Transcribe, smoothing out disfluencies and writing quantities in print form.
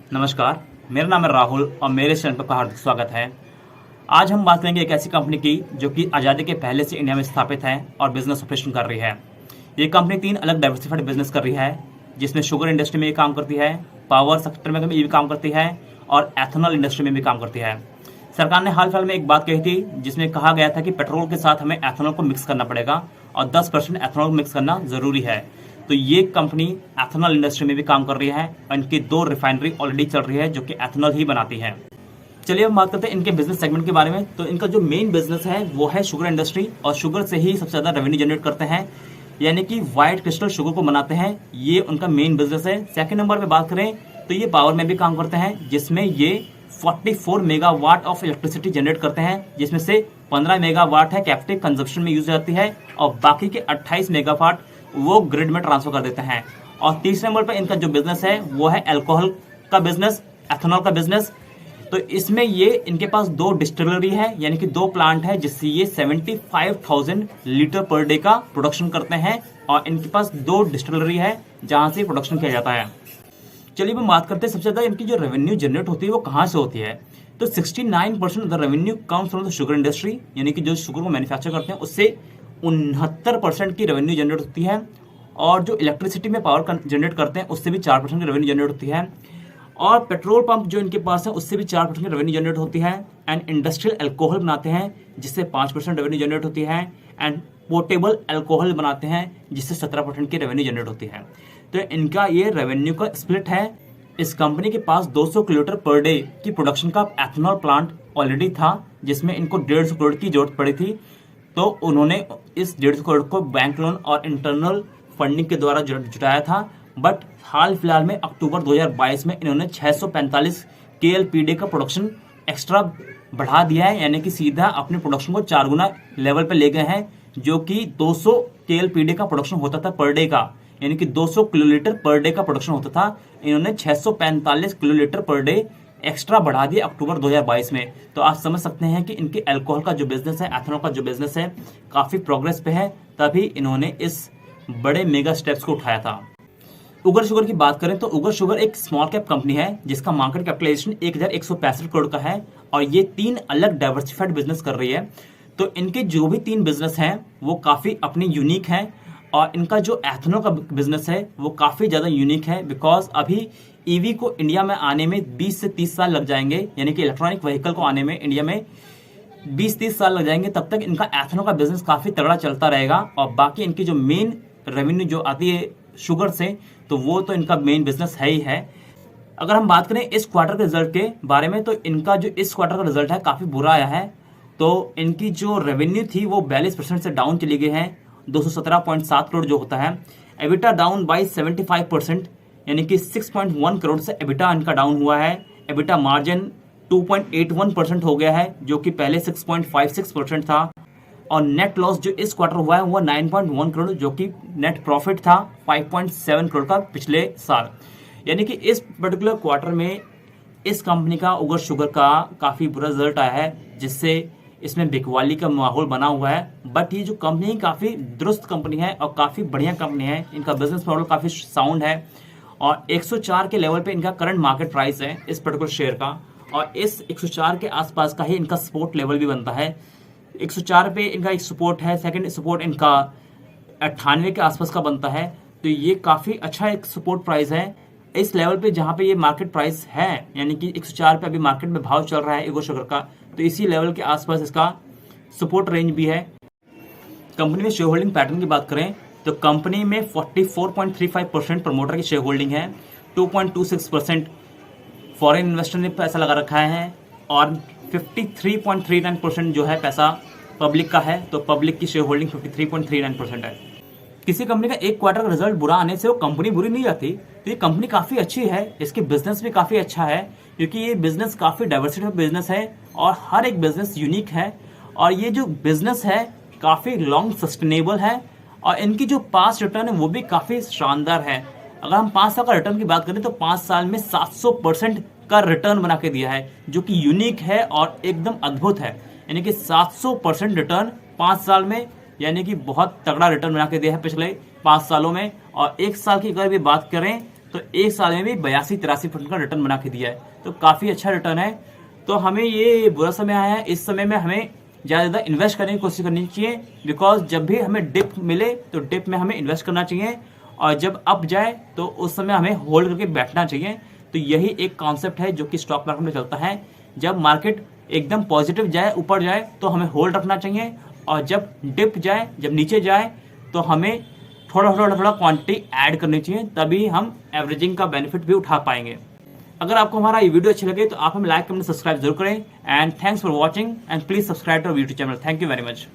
नमस्कार, मेरा नाम है राहुल और मेरे चैनल पर हार्दिक स्वागत है। आज हम बात करेंगे एक ऐसी कंपनी की जो कि आज़ादी के पहले से इंडिया में स्थापित है और बिजनेस ऑपरेशन कर रही है। ये कंपनी 3 अलग डाइवर्सिफाइड बिजनेस कर रही है, जिसमें शुगर इंडस्ट्री में भी काम करती है, पावर सेक्टर में भी काम करती है और एथेनॉल इंडस्ट्री में भी काम करती है। सरकार ने हाल फिलहाल में एक बात कही थी जिसमें कहा गया था कि पेट्रोल के साथ हमें एथेनॉल को मिक्स करना पड़ेगा और 10% एथेनॉल मिक्स करना ज़रूरी है। तो ये कंपनी एथेनॉल इंडस्ट्री में भी काम कर रही है और इनकी 2 रिफाइनरी ऑलरेडी चल रही है जो कि एथेनॉल ही बनाती है। चलिए हम बात करते हैं इनके बिजनेस सेगमेंट के बारे में। तो इनका जो मेन बिजनेस है वो है शुगर इंडस्ट्री और शुगर से ही सबसे ज़्यादा रेवेन्यू जनरेट करते हैं, यानी कि व्हाइट क्रिस्टल शुगर को बनाते हैं। ये उनका मेन बिजनेस है। सेकेंड नंबर पर बात करें तो ये पावर में भी काम करते हैं, जिसमें ये 44 मेगावाट ऑफ इलेक्ट्रिसिटी जनरेट करते हैं, जिसमें से 15 मेगावाट है कैप्टिव कंजप्शन में यूज जाती है और बाकी के 28 मेगावाट वो ग्रिड में ट्रांसफर कर देते हैं। और तीसरे नंबर पर इनका जो बिजनेस है वो है अल्कोहल का बिजनेस, एथेनॉल का बिजनेस। तो इसमें ये इनके पास 2 डिस्टिलरी है, यानी कि 2 प्लांट है, जिससे ये 75,000 लीटर पर डे का प्रोडक्शन करते हैं और इनके पास 2 डिस्टिलरी है जहां से प्रोडक्शन किया जाता है। चलिए हम बात करते हैं सबसे ज्यादा इनकी जो रेवेन्यू जनरेट होती है वो कहां से होती है। तो 69% of the revenue comes from the sugar industry, यानी कि जो शुगर को मैन्युफैक्चर करते हैं उससे 69% की रेवेन्यू जनरेट होती है। और जो इलेक्ट्रिसिटी में पावर जनरेट करते हैं उससे भी 4% की रेवेन्यू जनरेट होती है। और पेट्रोल पंप जो इनके पास है उससे भी 4% की रेवेन्यू जनरेट होती है। एंड इंडस्ट्रियल अल्कोहल बनाते हैं जिससे 5% रेवेन्यू जनरेट होती है। एंड पोर्टेबल अल्कोहल बनाते हैं जिससे 17% की रेवेन्यू जनरेट होती है। तो इनका ये रेवेन्यू का स्प्लिट है। इस कंपनी के पास 200 किलोलीटर पर डे की प्रोडक्शन का एथेनॉल प्लांट ऑलरेडी था, जिसमें इनको 150 करोड़ की जरूरत पड़ी थी। तो उन्होंने इस 150 करोड़ को बैंक लोन और इंटरनल फंडिंग के द्वारा जुटाया था। बट हाल फिलहाल में अक्टूबर 2022 में इन्होंने 645 KLPD का प्रोडक्शन एक्स्ट्रा बढ़ा दिया है, यानी कि सीधा अपने प्रोडक्शन को 4 गुना लेवल पर ले गए हैं। जो कि 200 KLPD का प्रोडक्शन होता था पर डे का, यानी कि 200 किलोलीटर पर डे का प्रोडक्शन होता था, इन्होंने 645 किलोलीटर पर डे एक्स्ट्रा बढ़ा दिया अक्टूबर 2022 में। तो आप समझ सकते हैं कि इनके अल्कोहल का जो बिजनेस है, एथेनॉल का जो बिजनेस है, काफी प्रोग्रेस पे है, तभी इन्होंने इस बड़े मेगा स्टेप्स को उठाया था। उगर शुगर की बात करें तो उगर शुगर एक स्मॉल कैप कंपनी है जिसका मार्केट कैपिटलाइजेशन 1165 करोड़ का है और ये 3 अलग डाइवर्सिफाइड बिजनेस कर रही है। तो इनके जो भी 3 बिजनेस हैं वो काफी अपनी यूनिक हैं और इनका जो एथेनॉल का बिजनेस है वो काफी ज्यादा यूनिक है, बिकॉज अभी ईवी को इंडिया में आने में 20 से 30 साल लग जाएंगे, यानी कि इलेक्ट्रॉनिक व्हीकल को आने में इंडिया में 20-30 साल लग जाएंगे। तब तक इनका एथेनॉल का बिजनेस काफी तगड़ा चलता रहेगा और बाकी इनकी जो मेन रेवेन्यू जो आती है शुगर से, तो वो तो इनका मेन बिजनेस है ही है। अगर हम बात करें इस क्वार्टर के रिजल्ट के बारे में, तो इनका जो इस क्वार्टर का रिजल्ट है काफी बुरा आया है। तो इनकी जो रेवेन्यू थी वो 42% से डाउन चली गई है, 217.7 करोड़ जो होता है। एबिटा डाउन बाई 75%, यानी कि 6.1 करोड़ से एबिटा इनका डाउन हुआ है। एबिटा मार्जिन 2.81% हो गया है, जो कि पहले 6.56% था। और नेट लॉस जो इस क्वार्टर हुआ है वो 9.1 करोड़, जो कि नेट प्रॉफिट था 5.7 करोड़ का पिछले साल। यानी कि इस पर्टिकुलर क्वार्टर में इस कंपनी का उगर शुगर का काफी बुरा रिजल्ट आया है, जिससे इसमें बिकवाली का माहौल बना हुआ है। बट ये जो कंपनी काफी दुरुस्त कंपनी है और काफी बढ़िया कंपनी है। इनका बिजनेस मॉडल काफी साउंड है और 104 के लेवल पे इनका करंट मार्केट प्राइस है इस पर्टिकुलर शेयर का, और इस 104 के आसपास का ही इनका सपोर्ट लेवल भी बनता है। 104 पे इनका एक सपोर्ट है, सेकंड सपोर्ट इनका 98 के आसपास का बनता है। तो ये काफी अच्छा एक सपोर्ट प्राइस है इस लेवल पे जहां पे ये मार्केट प्राइस है, यानी कि 104 पे अभी मार्केट में भाव चल रहा है उगर शुगर का। तो इसी लेवल के आसपास इसका सपोर्ट रेंज भी है। कंपनी में शेयर होल्डिंग पैटर्न की बात करें तो कंपनी में 44.35% प्रमोटर की शेयर होल्डिंग है, 2.26% फॉरेन इन्वेस्टर ने पैसा लगा रखा है और 53.39% जो है पैसा पब्लिक का है। तो पब्लिक की शेयर होल्डिंग 53.39% है। किसी कंपनी का एक क्वार्टर का रिजल्ट बुरा आने से वो कंपनी बुरी नहीं जाती। तो ये कंपनी काफी अच्छी है, इसके बिजनेस भी काफी अच्छा है, क्योंकि ये बिजनेस काफी डाइवर्सिफाइड बिजनेस है और हर एक बिजनेस यूनिक है। और ये जो बिजनेस है काफी लॉन्ग सस्टेनेबल है और इनकी जो पास्ट रिटर्न है वो भी काफी शानदार है। अगर हम 5 साल का रिटर्न की बात करें तो 5 साल में 700% का रिटर्न बना के दिया है, जो कि यूनिक है और एकदम अद्भुत है। यानी कि 700% रिटर्न 5 साल में, यानी कि बहुत तगड़ा रिटर्न बना के दिया है पिछले 5 सालों में। और 1 साल की अगर भी बात करें तो एक साल में भी 82-83% का रिटर्न बना के दिया है, तो काफ़ी अच्छा रिटर्न है। तो हमें ये बुरा समय आया है, इस समय में हमें ज़्यादा इन्वेस्ट करने की कोशिश करनी चाहिए, बिकॉज जब भी हमें डिप मिले तो डिप में हमें इन्वेस्ट करना चाहिए, और जब अप जाए तो उस समय हमें होल्ड करके बैठना चाहिए। तो यही एक कॉन्सेप्ट है जो कि स्टॉक मार्केट में चलता है। जब मार्केट एकदम पॉजिटिव जाए, ऊपर जाए, तो हमें होल्ड रखना चाहिए, और जब डिप जाए, जब नीचे जाए, तो हमें थोड़ा क्वांटिटी ऐड करनी चाहिए, तभी हम एवरेजिंग का बेनिफिट भी उठा पाएंगे। अगर आपको हमारा ये वीडियो अच्छी लगे तो आप हमें लाइक, कमेंट, सब्सक्राइब जरूर करें। And thanks for watching, and please subscribe to our YouTube channel. Thank you very much.